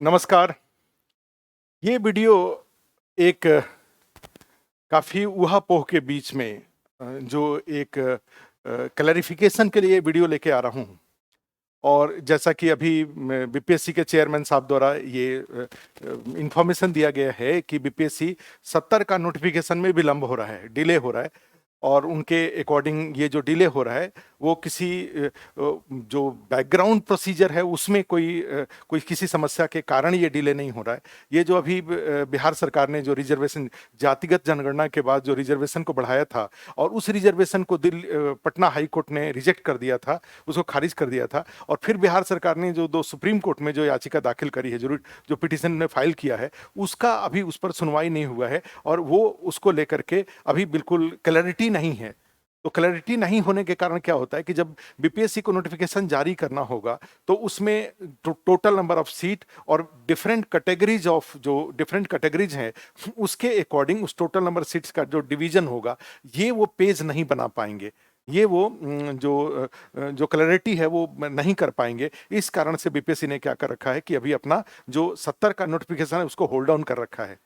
नमस्कार। ये वीडियो एक काफ़ी ऊहा-पोह के बीच में जो एक क्लैरिफ़िकेशन के लिए वीडियो लेके आ रहा हूँ। और जैसा कि अभी बीपीएससी के चेयरमैन साहब द्वारा ये इन्फॉर्मेशन दिया गया है कि बीपीएससी 70 का नोटिफ़िकेशन में विलंब हो रहा है, डिले हो रहा है। और उनके अकॉर्डिंग ये जो डिले हो रहा है वो किसी जो बैकग्राउंड प्रोसीजर है उसमें कोई किसी समस्या के कारण ये डिले नहीं हो रहा है। ये जो अभी बिहार सरकार ने जो रिजर्वेशन जातिगत जनगणना के बाद जो रिजर्वेशन को बढ़ाया था और उस रिजर्वेशन को पटना हाई कोर्ट ने रिजेक्ट कर दिया था, उसको खारिज कर दिया था। और फिर बिहार सरकार ने जो दो सुप्रीम कोर्ट में जो याचिका दाखिल करी है, जरूर जो पिटीशन ने फाइल किया है, उसका अभी उस पर सुनवाई नहीं हुआ है। और वो उसको लेकर के अभी बिल्कुल क्लैरिटी नहीं है। तो क्लैरिटी नहीं होने के कारण क्या होता है कि जब बीपीएससी को नोटिफिकेशन जारी करना होगा तो उसमें टोटल नंबर ऑफ सीट और डिफरेंट कैटेगरीज हैं उसके अकॉर्डिंग उस टोटल नंबर सीट्स का जो डिवीजन होगा ये वो पेज नहीं बना पाएंगे। ये वो जो क्लैरिटी है वो नहीं कर पाएंगे। इस कारण से बीपीएससी ने क्या कर रखा है कि अभी अपना जो 70 का नोटिफिकेशन है उसको होल्ड डाउन कर रखा है।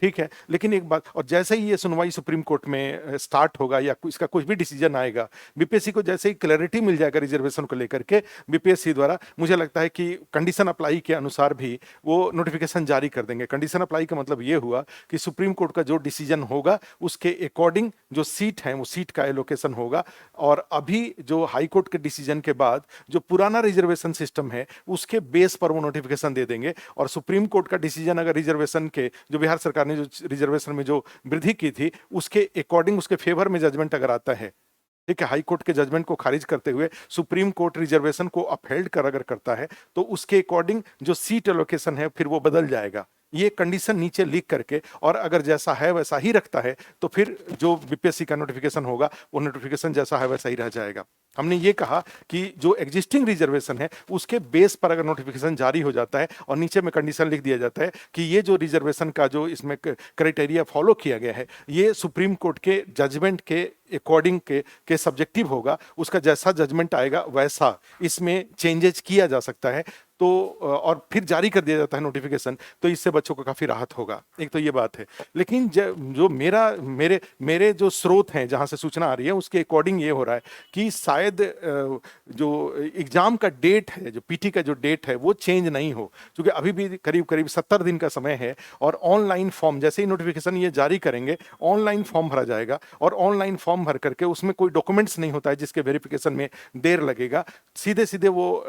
ठीक है, लेकिन एक बात, और जैसे ही ये सुनवाई सुप्रीम कोर्ट में स्टार्ट होगा या इसका कुछ भी डिसीजन आएगा, बीपीएससी को जैसे ही क्लैरिटी मिल जाएगा रिजर्वेशन को लेकर के, बीपीएससी द्वारा मुझे लगता है कि कंडीशन अप्लाई के अनुसार भी वो नोटिफिकेशन जारी कर देंगे। कंडीशन अप्लाई का मतलब ये हुआ कि सुप्रीम कोर्ट का जो डिसीजन होगा उसके अकॉर्डिंग जो सीट है वो सीट का एलोकेशन होगा। और अभी जो हाई कोर्ट के डिसीजन के बाद जो पुराना रिजर्वेशन सिस्टम है उसके बेस पर वो नोटिफिकेशन दे देंगे। और सुप्रीम कोर्ट का डिसीजन अगर रिजर्वेशन के जो बिहार सरकार ने जो रिजर्वेशन में जो वृद्धि की थी उसके अकॉर्डिंग उसके फेवर में जजमेंट अगर आता है, ठीक है, हाई कोर्ट के जजमेंट को खारिज करते हुए सुप्रीम कोर्ट रिजर्वेशन को अपहेल्ड कर अगर करता है तो उसके अकॉर्डिंग जो सीट एलोकेशन है फिर वो बदल जाएगा। ये कंडीशन नीचे लिख करके, और अगर जैसा है वैसा ही रखता है तो फिर जो बीपीएससी का नोटिफिकेशन होगा वो नोटिफिकेशन जैसा है वैसा ही रह जाएगा। हमने ये कहा कि जो एग्जिस्टिंग रिजर्वेशन है उसके बेस पर अगर नोटिफिकेशन जारी हो जाता है और नीचे में कंडीशन लिख दिया जाता है कि ये जो रिजर्वेशन का जो इसमें क्राइटेरिया फॉलो किया गया है ये सुप्रीम कोर्ट के जजमेंट के अकॉर्डिंग के सब्जेक्टिव होगा, उसका जैसा जजमेंट आएगा वैसा इसमें चेंजेस किया जा सकता है। तो और फिर जारी कर दिया जाता है नोटिफिकेशन, तो इससे बच्चों को काफी राहत होगा। एक तो ये बात है। लेकिन जो मेरे मेरे जो स्रोत हैं जहां से सूचना आ रही है उसके अकॉर्डिंग ये हो रहा है कि शायद जो एग्जाम का डेट है, जो पीटी का जो डेट है वो चेंज नहीं हो, क्योंकि अभी भी करीब करीब 70 दिन का समय है। और ऑनलाइन फॉर्म जैसे ही नोटिफिकेशन ये जारी करेंगे ऑनलाइन फॉर्म भरा जाएगा और ऑनलाइन फॉर्म भर करके उसमें कोई डॉक्यूमेंट्स नहीं होता है जिसके वेरिफिकेशन में देर लगेगा। सीधे सीधे वो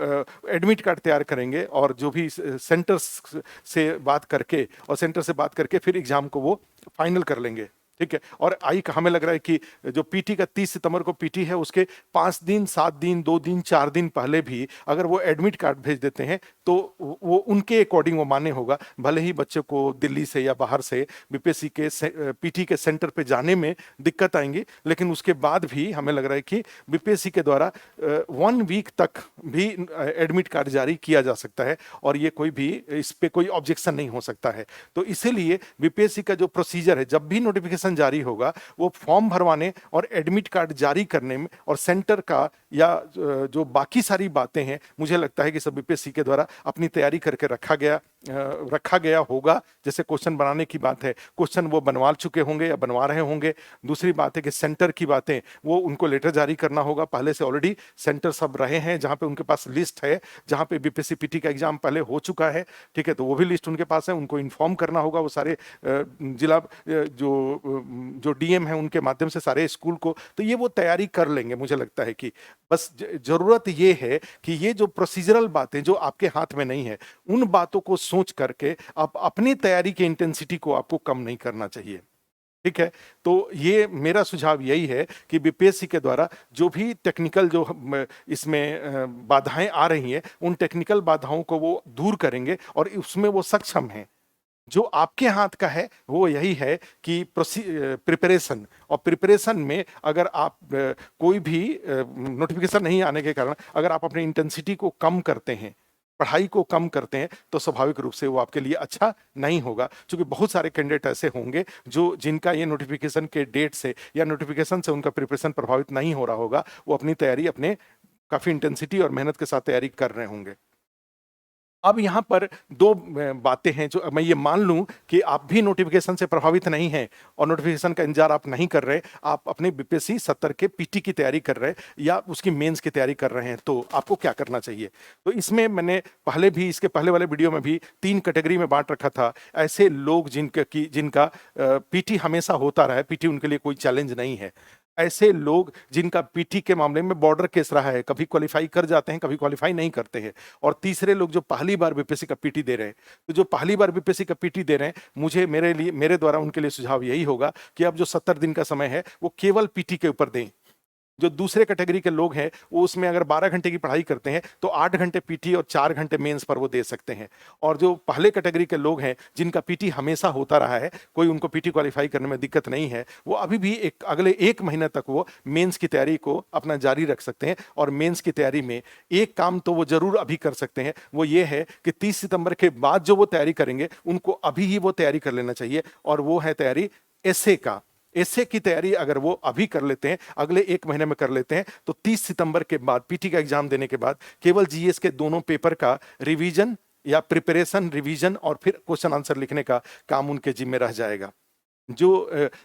एडमिट कार्ड तैयार करेंगे और जो भी सेंटर से बात करके फिर एग्जाम को वो फाइनल कर लेंगे। ठीक है, और हमें लग रहा है कि जो पीटी का 30 सितंबर को पीटी है उसके 5 दिन 7 दिन 2 दिन 4 दिन पहले भी अगर वो एडमिट कार्ड भेज देते हैं तो वो उनके अकॉर्डिंग वो मान्य होगा। भले ही बच्चे को दिल्ली से या बाहर से बीपीएससी के पीटी के सेंटर पे जाने में दिक्कत आएंगी, लेकिन उसके बाद भी हमें लग रहा है कि बीपीएससी के द्वारा 1 वीक तक भी एडमिट कार्ड जारी किया जा सकता है और ये कोई भी इस पे कोई ऑब्जेक्शन नहीं हो सकता है। तो इसीलिए बीपीएससी का जो प्रोसीजर है, जब भी नोटिफिकेशन जारी होगा वो फॉर्म भरवाने और एडमिट कार्ड जारी करने में और सेंटर का या जो बाकी सारी बातें हैं, मुझे लगता है कि सब बीपीएससी के द्वारा अपनी तैयारी करके रखा गया होगा। जैसे क्वेश्चन बनाने की बात है, क्वेश्चन वो बनवा चुके होंगे या बनवा रहे होंगे। दूसरी बात है कि सेंटर की बातें, वो उनको लेटर जारी करना होगा। पहले से ऑलरेडी सेंटर सब रहे हैं जहां पे उनके पास लिस्ट है, जहां पे बीपीएससी पीटी का एग्जाम पहले हो चुका है। ठीक है, तो वो भी लिस्ट उनके पास है, उनको इन्फॉर्म करना होगा। वो सारे जिला जो डीएम है उनके माध्यम से सारे स्कूल को, तो ये वो तैयारी कर लेंगे। मुझे लगता है कि बस जरूरत ये है कि ये जो प्रोसीजरल बातें जो आपके हाथ में नहीं है उन बातों को सोच करके आप अपनी तैयारी की इंटेंसिटी को आपको कम नहीं करना चाहिए। ठीक है, तो ये मेरा सुझाव यही है कि बीपीएससी के द्वारा जो भी टेक्निकल जो इसमें बाधाएं आ रही हैं उन टेक्निकल बाधाओं को वो दूर करेंगे और उसमें वो सक्षम हैं। जो आपके हाथ का है वो यही है कि प्रिपरेशन, और प्रिपरेशन में अगर आप कोई भी नोटिफिकेशन नहीं आने के कारण अगर आप अपनी इंटेंसिटी को कम करते हैं, पढ़ाई को कम करते हैं, तो स्वाभाविक रूप से वो आपके लिए अच्छा नहीं होगा। क्योंकि बहुत सारे कैंडिडेट ऐसे होंगे जो जिनका ये नोटिफिकेशन के डेट से या नोटिफिकेशन से उनका प्रिपरेशन प्रभावित नहीं हो रहा होगा, वो अपनी तैयारी अपने काफी इंटेंसिटी और मेहनत के साथ तैयारी कर रहे होंगे। अब यहाँ पर दो बातें हैं जो मैं ये मान लूं कि आप भी नोटिफिकेशन से प्रभावित नहीं हैं और नोटिफिकेशन का इंतजार आप नहीं कर रहे, आप अपने बीपीएससी 70 के पीटी की तैयारी कर रहे या उसकी मेंस की तैयारी कर रहे हैं, तो आपको क्या करना चाहिए। तो इसमें मैंने पहले भी, इसके पहले वाले वीडियो में भी 3 कैटेगरी में बांट रखा था। ऐसे लोग जिनका पीटी हमेशा होता रहा है, पीटी उनके लिए कोई चैलेंज नहीं है। ऐसे लोग जिनका पीटी के मामले में बॉर्डर केस रहा है, कभी क्वालिफाई कर जाते हैं, कभी क्वालिफाई नहीं करते हैं। और तीसरे लोग जो पहली बार बीपीएससी का पीटी दे रहे हैं। तो जो पहली बार बीपीएससी का पीटी दे रहे हैं, मेरे द्वारा उनके लिए सुझाव यही होगा कि अब जो 70 दिन का समय है वो केवल पीटी के ऊपर दें। जो दूसरे कैटेगरी के लोग हैं वो उसमें अगर 12 घंटे की पढ़ाई करते हैं तो 8 घंटे पीटी और 4 घंटे मेंस पर वो दे सकते हैं। और जो पहले कैटेगरी के लोग हैं जिनका पीटी हमेशा होता रहा है, कोई उनको पीटी क्वालिफाई करने में दिक्कत नहीं है, वो अभी भी अगले 1 महीने तक वो मेंस की तैयारी को अपना जारी रख सकते हैं। और मेंस की तैयारी में एक काम तो वो जरूर अभी कर सकते हैं, वो ये है कि 30 सितंबर के बाद जो वो तैयारी करेंगे उनको अभी ही वो तैयारी कर लेना चाहिए। और वो है तैयारी एसए का। एसए की तैयारी अगर वो अभी कर लेते हैं, अगले 1 महीने में कर लेते हैं, तो 30 सितंबर के बाद पीटी का एग्जाम देने के बाद केवल जीएस के दोनों पेपर का रिवीजन या प्रिपरेशन, रिवीजन और फिर क्वेश्चन आंसर लिखने का काम उनके जिम्मे रह जाएगा। जो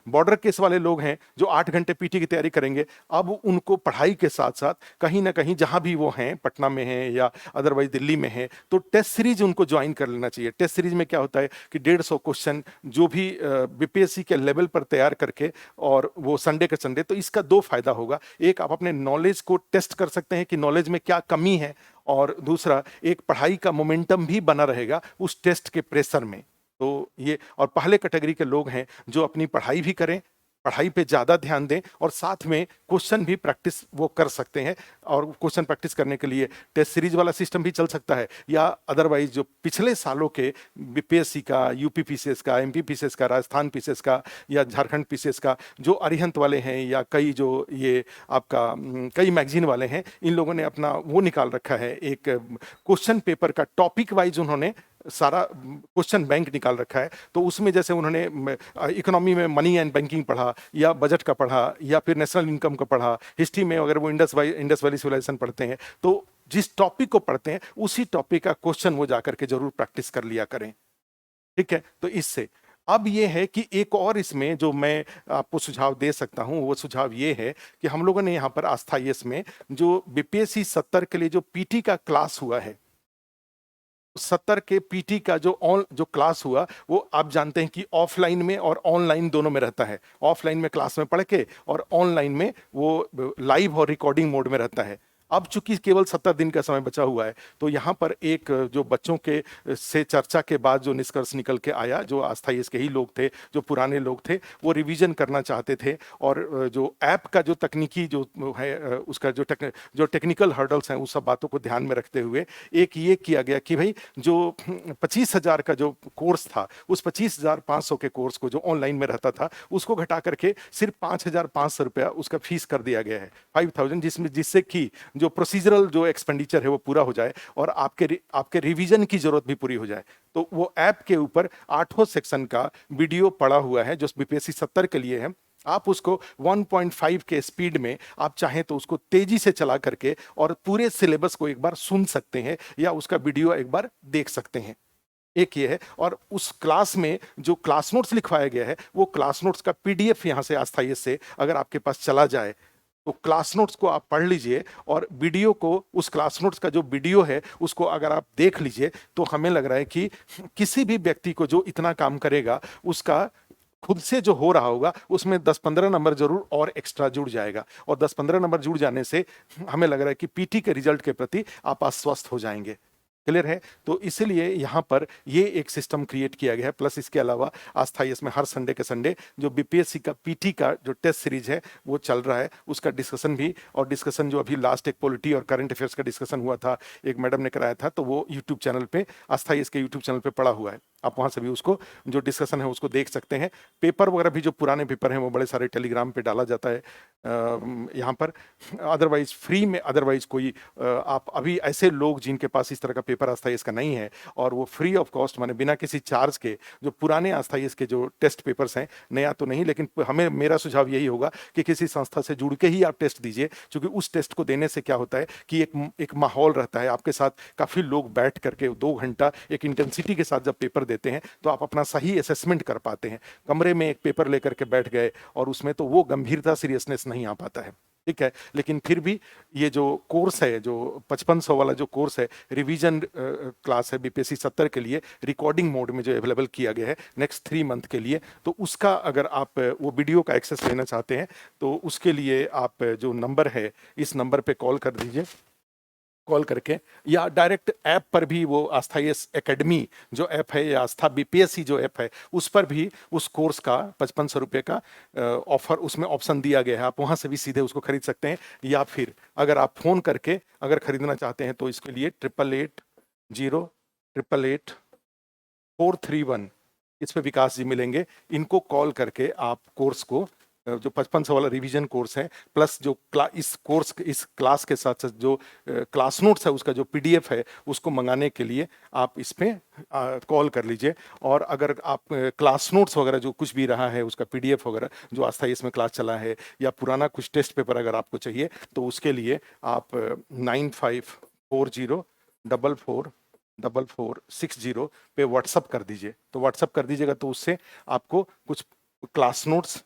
बॉर्डर केस वाले लोग हैं जो 8 घंटे पीटी की तैयारी करेंगे, अब उनको पढ़ाई के साथ साथ कहीं ना कहीं जहां भी वो हैं, पटना में हैं या अदरवाइज दिल्ली में हैं, तो टेस्ट सीरीज उनको ज्वाइन कर लेना चाहिए। टेस्ट सीरीज में क्या होता है कि 150 क्वेश्चन जो भी बीपीएससी के लेवल पर तैयार करके, और वो संडे के संडे। तो इसका दो फायदा होगा, एक आप अपने नॉलेज को टेस्ट कर सकते हैं कि नॉलेज में क्या कमी है, और दूसरा एक पढ़ाई का मोमेंटम भी बना रहेगा उस टेस्ट के प्रेशर में। तो ये, और पहले कैटेगरी के लोग हैं जो अपनी पढ़ाई भी करें, पढ़ाई पे ज्यादा ध्यान दें और साथ में क्वेश्चन भी प्रैक्टिस वो कर सकते हैं। और क्वेश्चन प्रैक्टिस करने के लिए टेस्ट सीरीज वाला सिस्टम भी चल सकता है, या अदरवाइज जो पिछले सालों के बीपीएससी का, यूपी पीसीएस का, एमपी पीसीएस का, राजस्थान पीसीएस का या झारखंड पीसीएस का जो अरिहंत वाले हैं, या कई जो ये आपका कई मैगजीन वाले हैं, इन लोगों ने अपना वो निकाल रखा है, एक क्वेश्चन पेपर का टॉपिक वाइज उन्होंने सारा क्वेश्चन बैंक निकाल रखा है। तो उसमें जैसे उन्होंने इकोनॉमी में मनी एंड बैंकिंग पढ़ा, या बजट का पढ़ा, या फिर नेशनल इनकम का पढ़ा, हिस्ट्री में अगर वो इंडस वैली सिविलाइजेशन पढ़ते हैं, तो जिस टॉपिक को पढ़ते हैं उसी टॉपिक का क्वेश्चन वो जाकर के जरूर प्रैक्टिस कर लिया करें। ठीक है, तो इससे अब ये है कि एक और इसमें जो मैं आपको सुझाव दे सकता हूं, वो सुझाव ये है कि हम लोगों ने यहां पर आस्था यस में जो बीपीएससी 70 के लिए जो पीटी का क्लास हुआ है, 70 के पीटी का जो क्लास हुआ, वो आप जानते हैं कि ऑफलाइन में और ऑनलाइन दोनों में रहता है। ऑफलाइन में क्लास में पढ़ के, और ऑनलाइन में वो लाइव और रिकॉर्डिंग मोड में रहता है। अब चूंकि केवल 70 दिन का समय बचा हुआ है, तो यहाँ पर एक जो बच्चों के से चर्चा के बाद जो निष्कर्ष निकल के आया, जो आस्था इसके ही लोग थे, जो पुराने लोग थे, वो रिवीजन करना चाहते थे। और जो ऐप का जो तकनीकी जो है, उसका जो टेक्निकल हर्डल्स हैं, उस सब बातों को ध्यान में रखते हुए एक ये किया गया कि भाई जो 25,000 का जो कोर्स था, उस 25,500 के कोर्स को जो ऑनलाइन में रहता था, उसको घटा करके सिर्फ 5,500 रुपया उसका फीस कर दिया गया है, 5,000, जिससे कि जो प्रोसीजरल जो एक्सपेंडिचर है वो पूरा हो जाए और आपके रिवीजन की जरूरत भी पूरी हो जाए। तो वो ऐप के ऊपर 8 सेक्शन का वीडियो पड़ा हुआ है जो बीपीएससी 70 के लिए है। आप उसको 1.5 के स्पीड में आप चाहें तो उसको तेजी से चला करके और पूरे सिलेबस को एक बार सुन सकते हैं, या उसका वीडियो एक बार देख सकते हैं। एक ये है। और उस क्लास में जो क्लास नोट्स लिखवाया गया है, वो क्लास नोट्स का पीडीएफ यहां से आस्था से अगर आपके पास चला जाए, तो क्लास नोट्स को आप पढ़ लीजिए, और वीडियो को, उस क्लास नोट्स का जो वीडियो है उसको अगर आप देख लीजिए, तो हमें लग रहा है कि किसी भी व्यक्ति को जो इतना काम करेगा, उसका खुद से जो हो रहा होगा उसमें 10-15 नंबर जरूर और एक्स्ट्रा जुड़ जाएगा। और 10-15 नंबर जुड़ जाने से हमें लग रहा है कि पीटी के रिजल्ट के प्रति आप आश्वस्त हो जाएंगे। क्लियर है? तो इसीलिए यहाँ पर ये एक सिस्टम क्रिएट किया गया है। प्लस इसके अलावा आस्था इसमें हर संडे के संडे जो बीपीएससी का पीटी का जो टेस्ट सीरीज है वो चल रहा है, उसका डिस्कशन भी, और डिस्कशन जो अभी लास्ट एक पॉलिटी और करंट अफेयर्स का डिस्कशन हुआ था, एक मैडम ने कराया था, तो वो यूट्यूब चैनल पे, आस्था इसके यूट्यूब चैनल पे पड़ा हुआ है। आप वहाँ से भी उसको जो डिस्कशन है उसको देख सकते हैं। पेपर वगैरह भी जो पुराने पेपर हैं वो बड़े सारे टेलीग्राम पे डाला जाता है यहाँ पर, अदरवाइज फ्री में। अदरवाइज कोई आप अभी ऐसे लोग जिनके पास इस तरह का पेपर आस्थाईएस का नहीं है और वो फ्री ऑफ कॉस्ट माने बिना किसी चार्ज के जो पुराने आस्थाईएस के जो टेस्ट पेपर्स हैं, नया तो नहीं, लेकिन हमें मेरा सुझाव यही होगा कि किसी संस्था से जुड़ के ही आप टेस्ट दीजिए, क्योंकि उस टेस्ट को देने से क्या होता है कि एक माहौल रहता है, आपके साथ काफ़ी लोग बैठ करके 2 घंटा एक इंटेंसिटी के साथ जब पेपर देते हैं तो आप अपना सही असेसमेंट कर पाते हैं। कमरे में एक पेपर लेकर के बैठ गए और उसमें तो वो गंभीरता, सीरियसनेस नहीं आ पाता है, ठीक है। लेकिन फिर भी ये जो कोर्स है, जो 5500 वाला जो कोर्स है, रिवीजन क्लास है बीपीएससी 70 के लिए, रिकॉर्डिंग मोड में जो अवेलेबल किया गया है नेक्स्ट 3 मंथ के लिए, तो उसका अगर आप वो वीडियो का एक्सेस लेना चाहते हैं तो उसके लिए आप जो नंबर है इस नंबर पे कॉल कर दीजिए, कॉल करके, या डायरेक्ट ऐप पर भी वो आस्थाईएस एकेडमी जो ऐप है या आस्था बीपीएससी जो ऐप है उस पर भी उस कोर्स का 5500 रुपये का ऑफर उसमें ऑप्शन दिया गया है, आप वहाँ से भी सीधे उसको खरीद सकते हैं। या फिर अगर आप फ़ोन करके अगर खरीदना चाहते हैं तो इसके लिए 8880888431 इस पे विकास जी मिलेंगे, इनको कॉल करके आप कोर्स को जो 5500 वाला रिवीजन कोर्स है प्लस जो इस कोर्स इस क्लास के साथ साथ जो क्लास नोट्स है उसका जो पीडीएफ है उसको मंगाने के लिए आप इस पे कॉल कर लीजिए। और अगर आप क्लास नोट्स वगैरह जो कुछ भी रहा है उसका पीडीएफ वगैरह जो अस्थायी इसमें क्लास चला है या पुराना कुछ टेस्ट पेपर अगर आपको चाहिए तो उसके लिए आप 9540444460 पे व्हाट्सअप कर दीजिए। तो व्हाट्सअप कर दीजिएगा तो उससे आपको कुछ क्लास नोट्स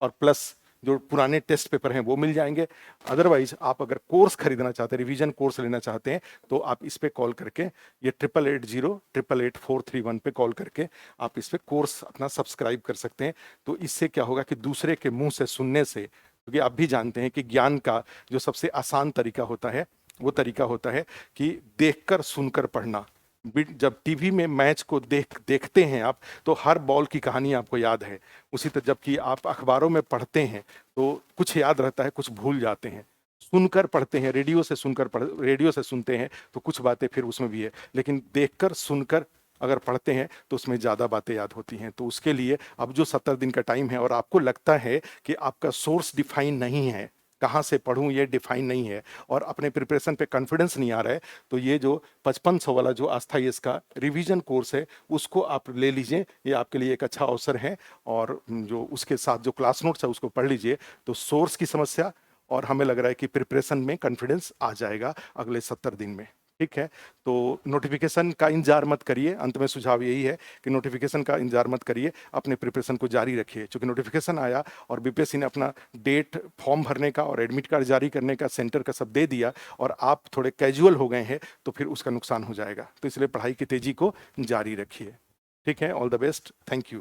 और प्लस जो पुराने टेस्ट पेपर हैं वो मिल जाएंगे। अदरवाइज आप अगर कोर्स खरीदना चाहते हैं, रिवीजन कोर्स लेना चाहते हैं, तो आप इस पे कॉल करके ये 8880888431 पे कॉल करके आप इस पे कोर्स अपना सब्सक्राइब कर सकते हैं। तो इससे क्या होगा कि दूसरे के मुंह से सुनने से, क्योंकि आप भी जानते हैं कि ज्ञान का जो सबसे आसान तरीका होता है वो तरीका होता है कि देखकर सुनकर पढ़ना। जब टीवी में मैच को देखते हैं आप तो हर बॉल की कहानी आपको याद है, उसी तरह जबकि आप अखबारों में पढ़ते हैं तो कुछ याद रहता है, कुछ भूल जाते हैं। सुनकर पढ़ते हैं, रेडियो से सुनते हैं तो कुछ बातें फिर उसमें भी है, लेकिन देखकर सुनकर अगर पढ़ते हैं तो उसमें ज़्यादा बातें याद होती हैं। तो उसके लिए अब जो 70 दिन का टाइम है और आपको लगता है कि आपका सोर्स डिफाइन नहीं है, कहाँ से पढ़ूं ये डिफाइन नहीं है और अपने प्रिपरेशन पे कॉन्फिडेंस नहीं आ रहा है, तो ये जो 5500 वाला जो आस्थाईएस का रिवीजन कोर्स है उसको आप ले लीजिए, ये आपके लिए एक अच्छा अवसर है। और जो उसके साथ जो क्लास नोट्स है उसको पढ़ लीजिए तो सोर्स की समस्या और हमें लग रहा है कि प्रिपरेशन में कॉन्फिडेंस आ जाएगा अगले 70 दिन में, ठीक है। तो नोटिफिकेशन का इंतजार मत करिए, अंत में सुझाव यही है कि नोटिफिकेशन का इंतजार मत करिए, अपने प्रिपरेशन को जारी रखिए। क्योंकि नोटिफिकेशन आया और बीपीएससी ने अपना डेट, फॉर्म भरने का और एडमिट कार्ड जारी करने का, सेंटर का सब दे दिया और आप थोड़े कैजुअल हो गए हैं तो फिर उसका नुकसान हो जाएगा। तो इसलिए पढ़ाई की तेजी को जारी रखिए, ठीक है। All the best, thank you.